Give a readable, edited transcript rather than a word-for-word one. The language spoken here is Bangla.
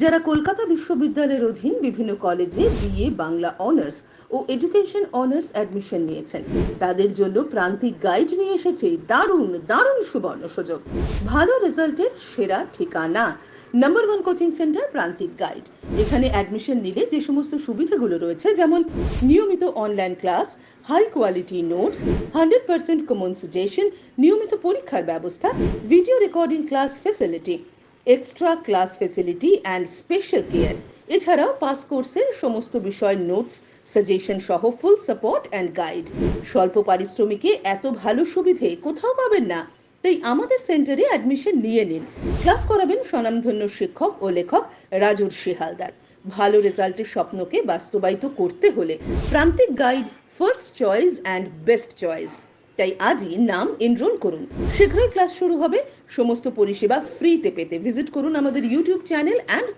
যারা কলকাতা বিশ্ববিদ্যালয়ের অধীন বিভিন্ন কলেজে বিএ বাংলা অনার্স ও এডুকেশন অনার্স অ্যাডমিশন নিয়েছেন, তাদের জন্য প্রান্তিক গাইড নিয়ে এসেছে দারুণ দারুণ সুবর্ণ সুযোগ। ভালো রেজাল্টের সেরা ঠিকানা number 1 coaching centre Prantik guide. এখানে অ্যাডমিশন নিলে যে সমস্ত সুবিধাগুলো রয়েছে, যেমন নিয়মিত online class, high quality notes, 100% common suggestion, নিয়মিত পরীক্ষার ব্যবস্থা, video recording class facility, extra class facility and special care. এছাড়াও পাস কোর্সের সমস্ত বিষয়ের নোটস, সাজেশন সহ ফুল সাপোর্ট অ্যান্ড গাইড। স্বল্প পারিশ্রমিকে এত ভালো সুবিধে কোথাও পাবেন না, তাই আমাদের সেন্টারে অ্যাডমিশন নিয়ে নিন। ক্লাস করাবেন স্বনামধন্য শিক্ষক ও লেখক রাজর্ষি হালদার। ভালো রেজাল্টের স্বপ্নকে বাস্তবায়িত করতে হলে প্রান্তিক guide first choice and best choice. তাই আজই নাম এনরোল করুন। শীঘ্রই ক্লাস শুরু হবে। সমস্ত পরিষেবা ফ্রিতে পেতে ভিজিট করুন আমাদের ইউটিউব চ্যানেল অ্যান্ড